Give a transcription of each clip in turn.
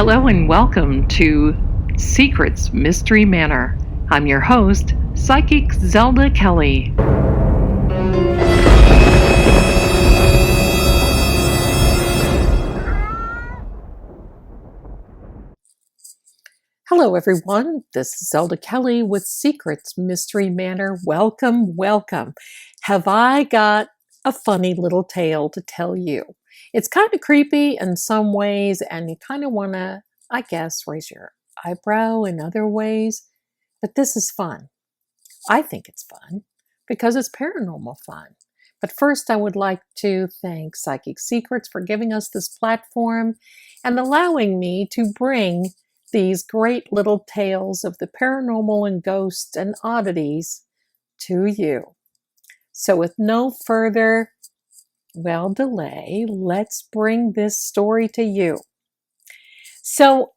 Hello and welcome to Secrets Mystery Manor. I'm your host, Psychic Zelda Kelly. Hello everyone, this is Zelda Kelly with Secrets Mystery Manor. Welcome, welcome. Have I got a funny little tale to tell you? It's kind of creepy in some ways, and you kind of want to, I guess, raise your eyebrow in other ways. But this is fun. I think it's fun because it's paranormal fun. But first, I would like to thank Psychic Secrets for giving us this platform and allowing me to bring these great little tales of the paranormal and ghosts and oddities to you. So with no further, delay, let's bring this story to you. So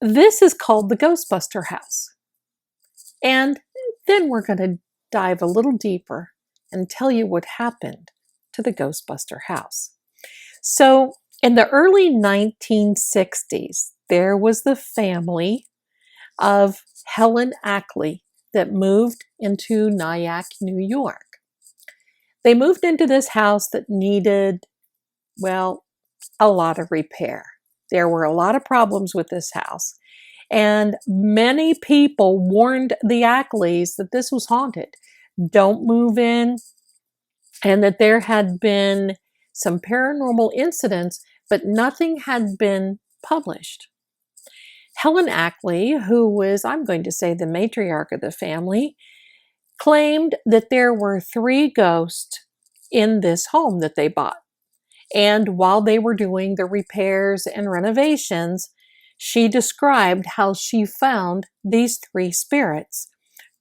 this is called the Ghostbuster House. And then we're going to dive a little deeper and tell you what happened to the Ghostbuster House. So in the early 1960s, there was the family of Helen Ackley that moved into Nyack, New York. They moved into this house that needed, a lot of repair. There were a lot of problems with this house. And many people warned the Ackleys that this was haunted. Don't move in. And that there had been some paranormal incidents, but nothing had been published. Helen Ackley, who was, I'm going to say, the matriarch of the family, claimed that there were 3 ghosts in this home that they bought. And while they were doing the repairs and renovations, she described how she found these 3 spirits.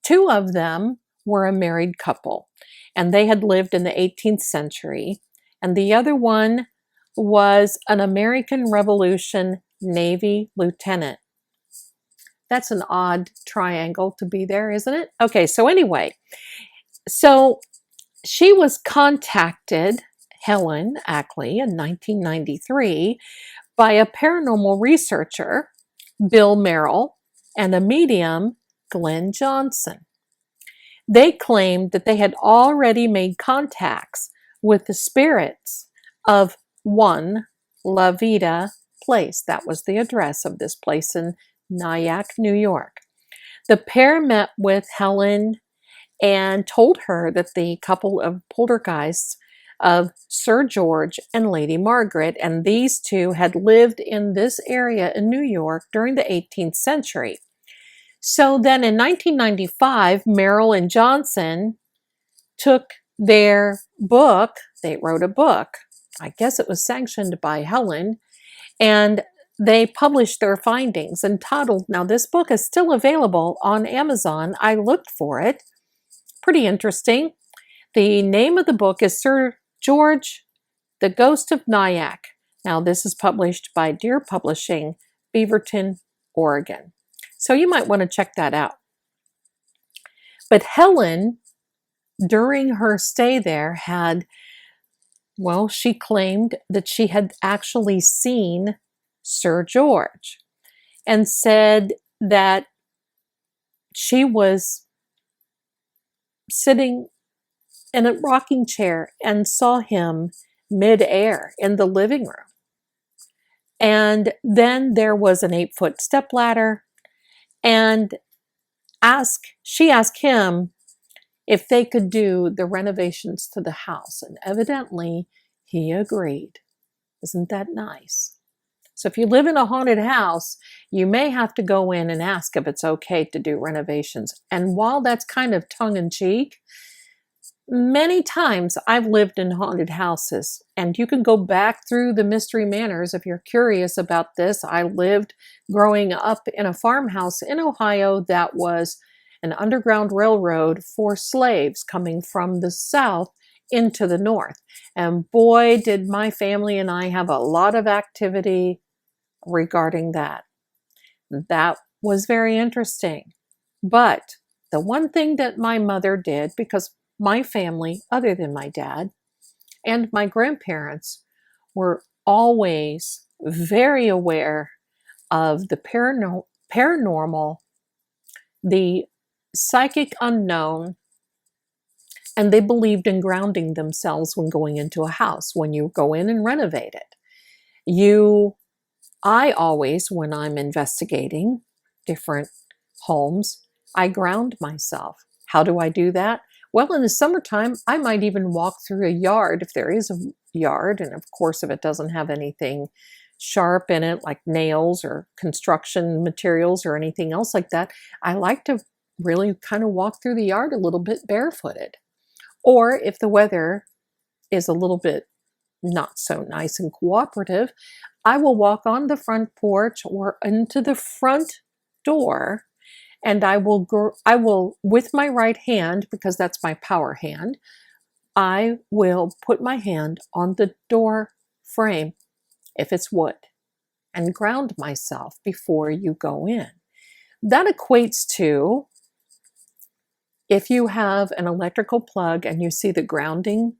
2 of them were a married couple, and they had lived in the 18th century. And the other one was an American Revolution Navy lieutenant. That's an odd triangle to be there, isn't it? Okay, so anyway, so she was contacted, Helen Ackley, in 1993 by a paranormal researcher, Bill Merrill, and a medium, Glenn Johnson. They claimed that they had already made contacts with the spirits of one La Vida place. That was the address of this place in Nyack, New York. The pair met with Helen and told her that the couple of poltergeists of Sir George and Lady Margaret, and these 2 had lived in this area in New York during the 18th century. So then in 1995, Merrill and Johnson took their book, they wrote a book, I guess it was sanctioned by Helen, and they published their findings entitled, now this book is still available on Amazon. I looked for it. Pretty interesting. The name of the book is Sir George, the Ghost of Nyack. Now this is published by Deer Publishing, Beaverton, Oregon. So you might want to check that out. But Helen, during her stay there, she claimed that she had actually seen Sir George and said that she was sitting in a rocking chair and saw him mid-air in the living room. And then there was an 8-foot stepladder, and she asked him if they could do the renovations to the house, and evidently he agreed. Isn't that nice? So if you live in a haunted house, you may have to go in and ask if it's okay to do renovations. And while that's kind of tongue-in-cheek, many times I've lived in haunted houses, and you can go back through the mystery manors if you're curious about this. I lived growing up in a farmhouse in Ohio that was an underground railroad for slaves coming from the south into the north. And boy, did my family and I have a lot of activity regarding that. That was very interesting. But the one thing that my mother did, because my family, other than my dad, and my grandparents were always very aware of the paranormal, the psychic unknown, and they believed in grounding themselves when going into a house, when you go in and renovate it. I always, when I'm investigating different homes, I ground myself. How do I do that? Well, in the summertime, I might even walk through a yard if there is a yard. And of course, if it doesn't have anything sharp in it, like nails or construction materials or anything else like that, I like to really kind of walk through the yard a little bit barefooted. Or if the weather is a little bit not so nice and cooperative, I will walk on the front porch or into the front door, and I will, with my right hand, because that's my power hand, I will put my hand on the door frame, if it's wood, and ground myself before you go in. That equates to, if you have an electrical plug and you see the grounding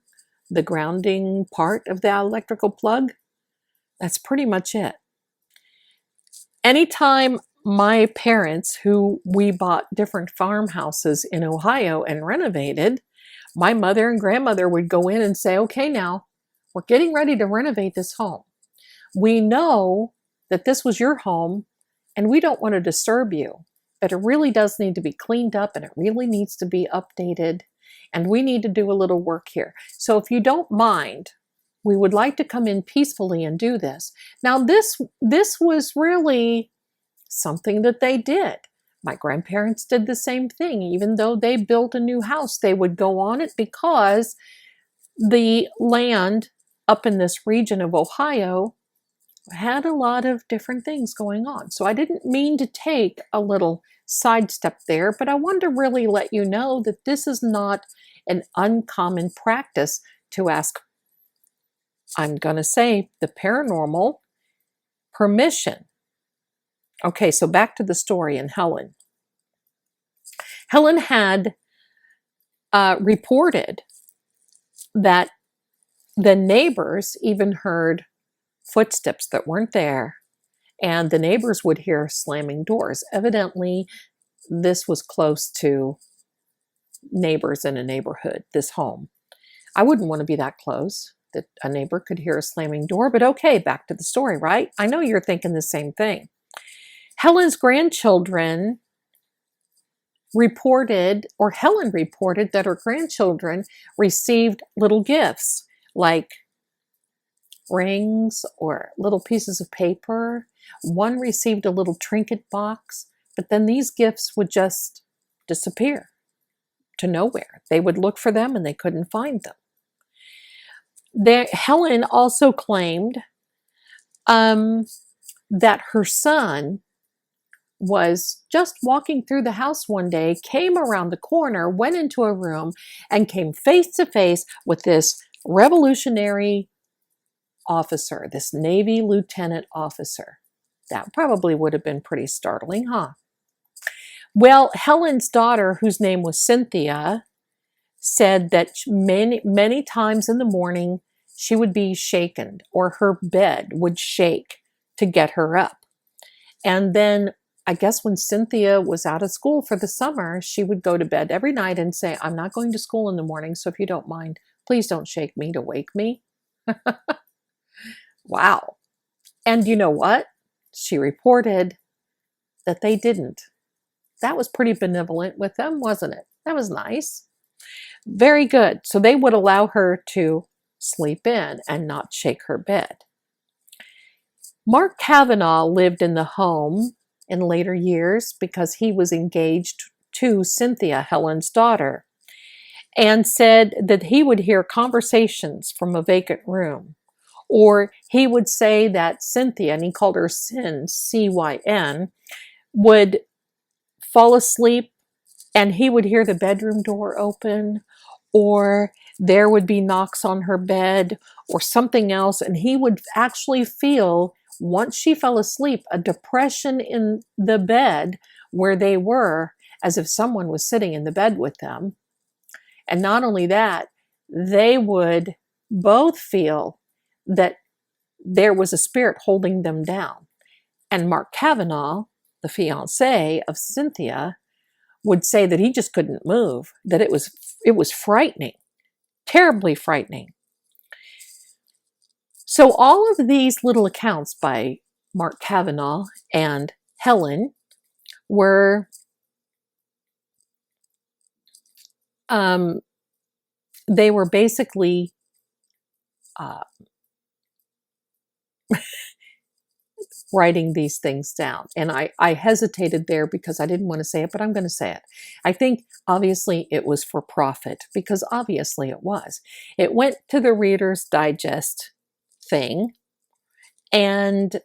part of the electrical plug, that's pretty much it. Anytime my parents, who we bought different farmhouses in Ohio and renovated, my mother and grandmother would go in and say, okay, now we're getting ready to renovate this home. We know that this was your home and we don't want to disturb you, but it really does need to be cleaned up and it really needs to be updated. And we need to do a little work here. So if you don't mind, we would like to come in peacefully and do this. Now, this was really something that they did. My grandparents did the same thing. Even though they built a new house, they would go on it because the land up in this region of Ohio had a lot of different things going on. So I didn't mean to take a little sidestep there, but I wanted to really let you know that this is not an uncommon practice to ask, I'm going to say, the paranormal permission. Okay, so back to the story in Helen. Helen had reported that the neighbors even heard footsteps that weren't there, and the neighbors would hear slamming doors. Evidently, this was close to neighbors in a neighborhood, this home. I wouldn't want to be that close that a neighbor could hear a slamming door, but okay, back to the story, right? I know you're thinking the same thing. Helen's grandchildren reported, or Helen reported, that her grandchildren received little gifts like rings or little pieces of paper. One received a little trinket box, but then these gifts would just disappear to nowhere. They would look for them and they couldn't find them. Helen also claimed that her son was just walking through the house one day, came around the corner, went into a room, and came face to face with this revolutionary officer, this Navy lieutenant officer. That probably would have been pretty startling, huh? Well, Helen's daughter, whose name was Cynthia, said that many times in the morning she would be shaken, or her bed would shake to get her up. And then I guess when Cynthia was out of school for the summer, she would go to bed every night and say, I'm not going to school in the morning, so if you don't mind, please don't shake me to wake me. Wow. And you know what? She reported that they didn't. That was pretty benevolent with them, wasn't it? That was nice. Very good. So they would allow her to sleep in and not shake her bed. Mark Kavanaugh lived in the home in later years because he was engaged to Cynthia, Helen's daughter, and said that he would hear conversations from a vacant room. Or he would say that Cynthia, and he called her Cyn, C-Y-N, would fall asleep and he would hear the bedroom door open, or there would be knocks on her bed or something else, and he would actually feel, once she fell asleep, a depression in the bed where they were, as if someone was sitting in the bed with them. And not only that, they would both feel that there was a spirit holding them down. And Mark Kavanaugh, the fiance of Cynthia, would say that he just couldn't move, that it was frightening, terribly frightening. So all of these little accounts by Mark Kavanaugh and Helen were they were basically writing these things down. And I hesitated there because I didn't want to say it, but I'm going to say it. I think obviously it was for profit, because obviously it was. It went to the Reader's Digest thing, and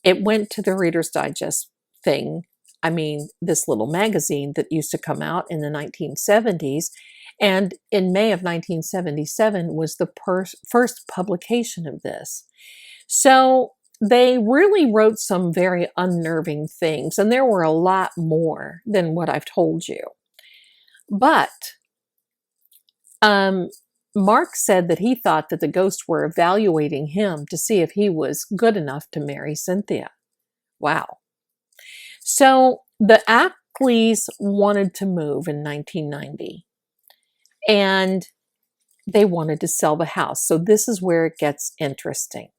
it went to the Reader's Digest thing. I mean, this little magazine that used to come out in the 1970s. And in May of 1977 was the first publication of this. So they really wrote some very unnerving things, and there were a lot more than what I've told you. But Mark said that he thought that the ghosts were evaluating him to see if he was good enough to marry Cynthia. Wow. So the Ackleys wanted to move in 1990, and they wanted to sell the house. So this is where it gets interesting.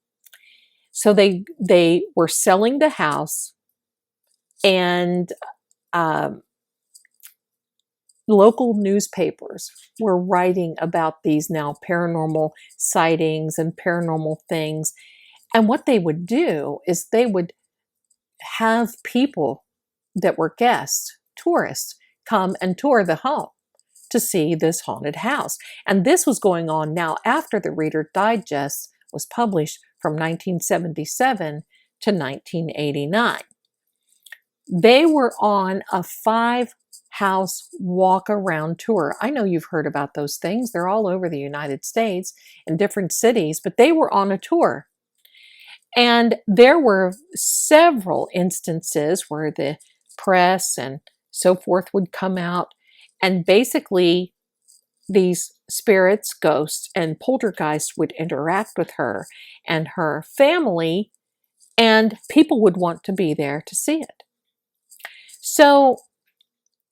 So they were selling the house, and local newspapers were writing about these now paranormal sightings and paranormal things. And what they would do is they would have people that were guests, tourists, come and tour the home to see this haunted house. And this was going on now after the Reader Digest was published from 1977 to 1989. They were on a 5-house walk-around tour. I know you've heard about those things. They're all over the United States in different cities, but they were on a tour. And there were several instances where the press and so forth would come out, and basically these spirits, ghosts, and poltergeists would interact with her and her family, and people would want to be there to see it. So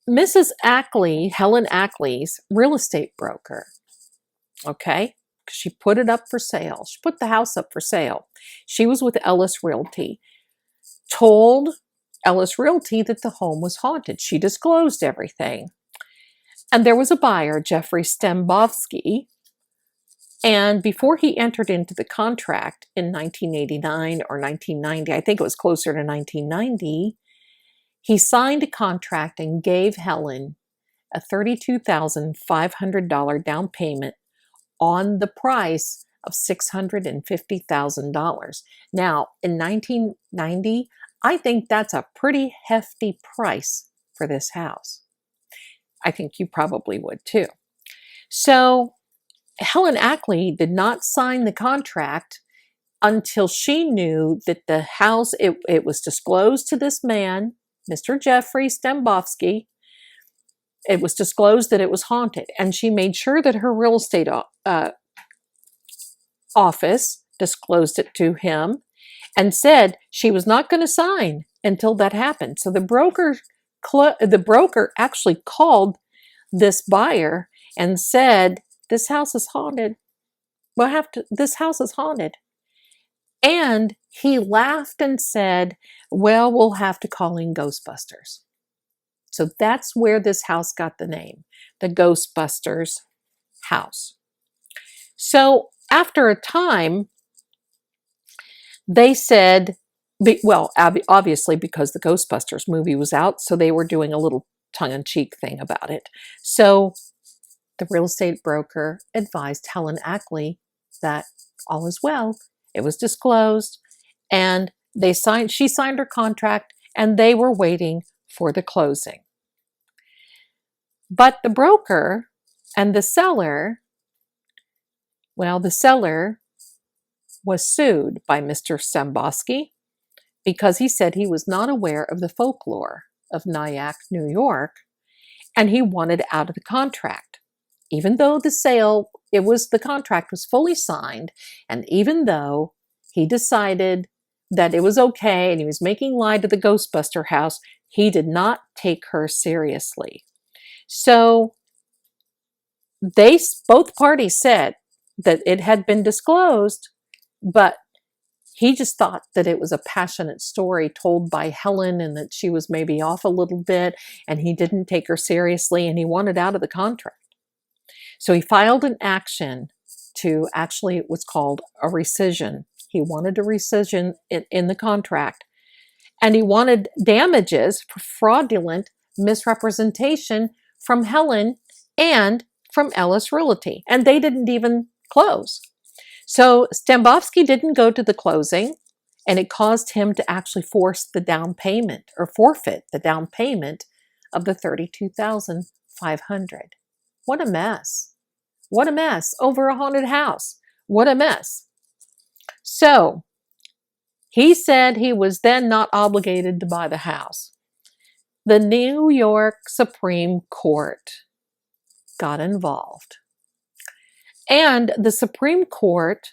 Mrs. Ackley, Helen Ackley's real estate broker, okay, she put it up for sale. She put the house up for sale. She was with Ellis Realty, told Ellis Realty that the home was haunted. She disclosed everything. And there was a buyer, Jeffrey Stembovsky, and before he entered into the contract in 1989 or 1990, I think it was closer to 1990, he signed a contract and gave Helen a $32,500 down payment on the price of $650,000. Now, in 1990, I think that's a pretty hefty price for this house. I think you probably would too. So Helen Ackley did not sign the contract until she knew that the house, it was disclosed to this man, Mr. Jeffrey Stembovsky. It was disclosed that it was haunted, and she made sure that her real estate office disclosed it to him and said she was not going to sign until that happened. So the broker actually called this buyer and said, "This house is haunted. This house is haunted." And he laughed and said, "Well, we'll have to call in Ghostbusters." So that's where this house got the name, the Ghostbusters House. So after a time, they said, well, obviously because the Ghostbusters movie was out, so they were doing a little tongue-in-cheek thing about it. So the real estate broker advised Helen Ackley that all is well. It was disclosed, and she signed her contract, and they were waiting for the closing. But the broker and the seller, well, the seller was sued by Mr. Stembovsky because he said he was not aware of the folklore of Nyack, New York, and he wanted out of the contract. Even though the contract was fully signed, and even though he decided that it was okay and he was making light of the Ghostbuster house, he did not take her seriously. So both parties said that it had been disclosed, but he just thought that it was a passionate story told by Helen and that she was maybe off a little bit and he didn't take her seriously and he wanted out of the contract. So he filed an action to actually, it was called a rescission. He wanted a rescission in the contract, and he wanted damages for fraudulent misrepresentation from Helen and from Ellis Realty, and they didn't even close. So Stambovsky didn't go to the closing, and it caused him to actually force the down payment or forfeit the down payment of the $32,500. What a mess. What a mess over a haunted house. What a mess. So he said he was then not obligated to buy the house. The New York Supreme Court got involved. And the Supreme Court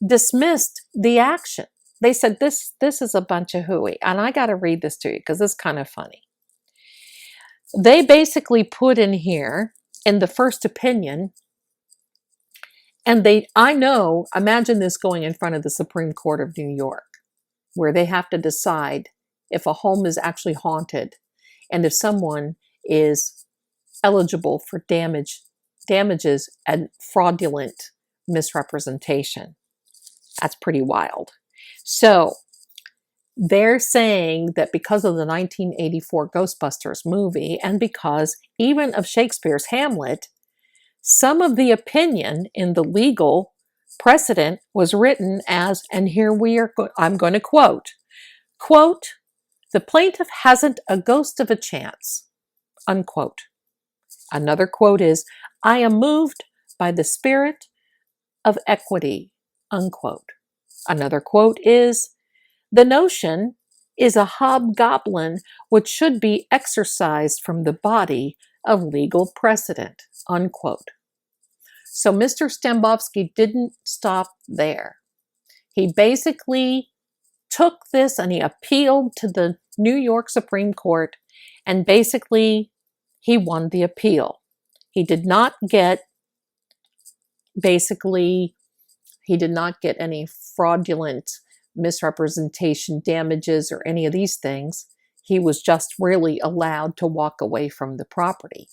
dismissed the action. They said this is a bunch of hooey. And I got to read this to you because it's kind of funny. They basically put in here, in the first opinion, and imagine this going in front of the Supreme Court of New York, where they have to decide if a home is actually haunted and if someone is eligible for damages and fraudulent misrepresentation. That's pretty wild. So they're saying that because of the 1984 Ghostbusters movie and because even of Shakespeare's Hamlet, some of the opinion in the legal precedent was written as, and here I'm going to quote, "The plaintiff hasn't a ghost of a chance," unquote. Another quote is, "I am moved by the spirit of equity," unquote. Another quote is, "The notion is a hobgoblin which should be exorcised from the body of legal precedent," unquote. So Mr. Stambovsky didn't stop there. He basically took this and he appealed to the New York Supreme Court, and basically he won the appeal. He did not get any fraudulent misrepresentation damages or any of these things. He was just really allowed to walk away from the property.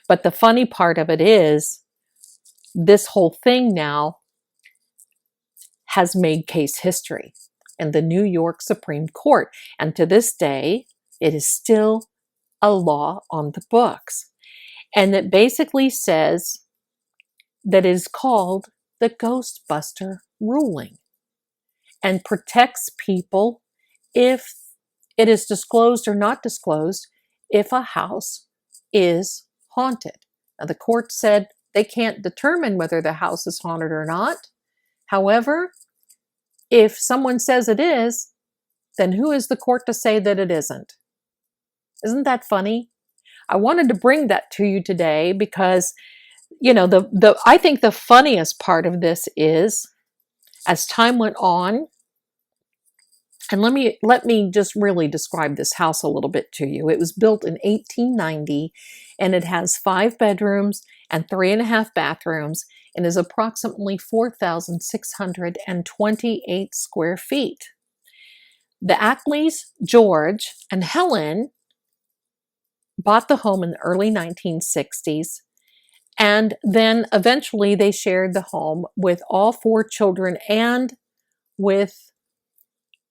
But the funny part of it is, this whole thing now has made case history in the New York Supreme Court. And to this day, it is still a law on the books. And it basically says that it is called the Ghostbuster ruling and protects people if it is disclosed or not disclosed if a house is haunted. Now, the court said they can't determine whether the house is haunted or not. However, if someone says it is, then who is the court to say that it isn't? Isn't that funny? I wanted to bring that to you today because, I think the funniest part of this is, as time went on, and let me just really describe this house a little bit to you. It was built in 1890, and it has 5 bedrooms and 3.5 bathrooms, and is approximately 4,628 square feet. The Ackleys, George, and Helen bought the home in the early 1960s, and then eventually they shared the home with all 4 children and with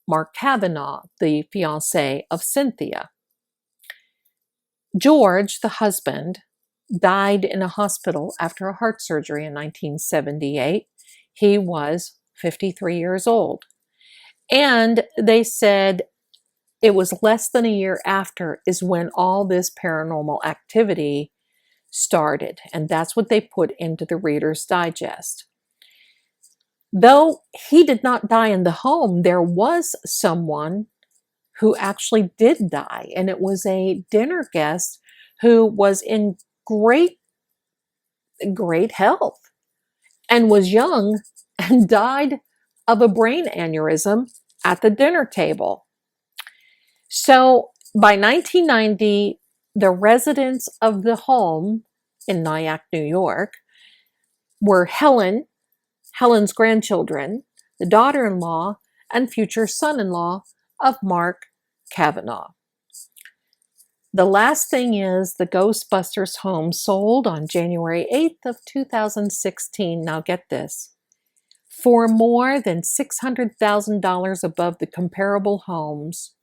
Mark Kavanaugh, the fiancé of Cynthia. George, the husband, died in a hospital after a heart surgery in 1978. He was 53 years old. And they said it was less than a year after is when all this paranormal activity started. And that's what they put into the Reader's Digest. Though he did not die in the home, there was someone who actually did die. And it was a dinner guest who was in great health and was young and died of a brain aneurysm at the dinner table. So by 1990, the residents of the home in Nyack, New York, were Helen's grandchildren, the daughter-in-law, and future son-in-law of Mark Kavanaugh. The last thing is the Ghostbusters home sold on January 8th of 2016. Now get this. For more than $600,000 above the comparable homes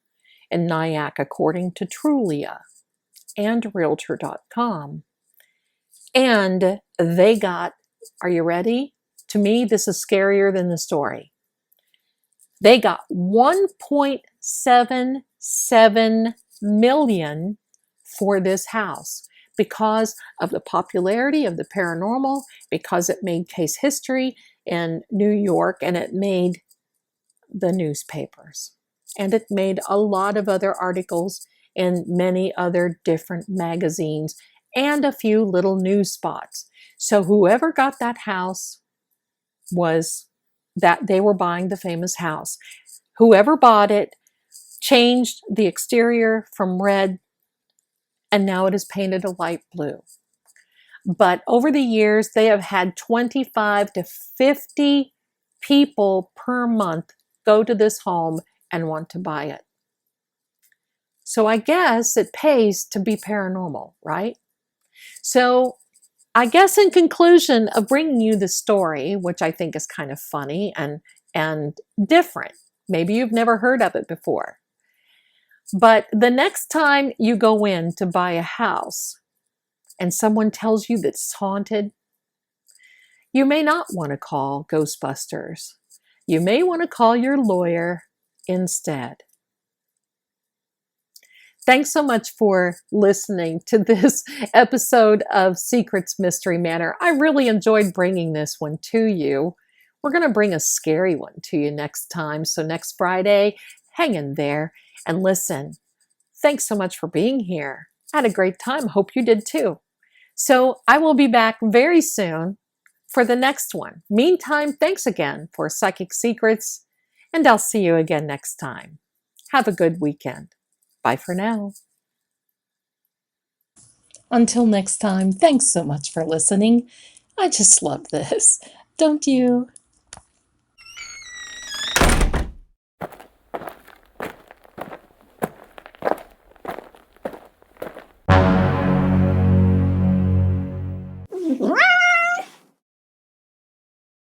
in Nyack, according to Trulia and Realtor.com. And they got, are you ready? To me, this is scarier than the story. They got $1.77 million for this house because of the popularity of the paranormal, because it made case history in New York, and it made the newspapers. And it made a lot of other articles in many other different magazines and a few little news spots. So whoever got that house was that they were buying the famous house. Whoever bought it changed the exterior from red, and now it is painted a light blue. But over the years, they have had 25 to 50 people per month go to this home and want to buy it. So I guess it pays to be paranormal, right? So I guess in conclusion of bringing you the story, which I think is kind of funny and different, maybe you've never heard of it before, but the next time you go in to buy a house and someone tells you that it's haunted, you may not want to call Ghostbusters. You may want to call your lawyer instead. Thanks so much for listening to this episode of Secrets Mystery Manor. I really enjoyed bringing this one to you. We're going to bring a scary one to you next time. So next Friday, hang in there and listen. Thanks so much for being here. I had a great time. Hope you did too. So I will be back very soon for the next one. Meantime, thanks again for Psychic Secrets, and I'll see you again next time. Have a good weekend. Bye for now. Until next time, thanks so much for listening. I just love this, don't you?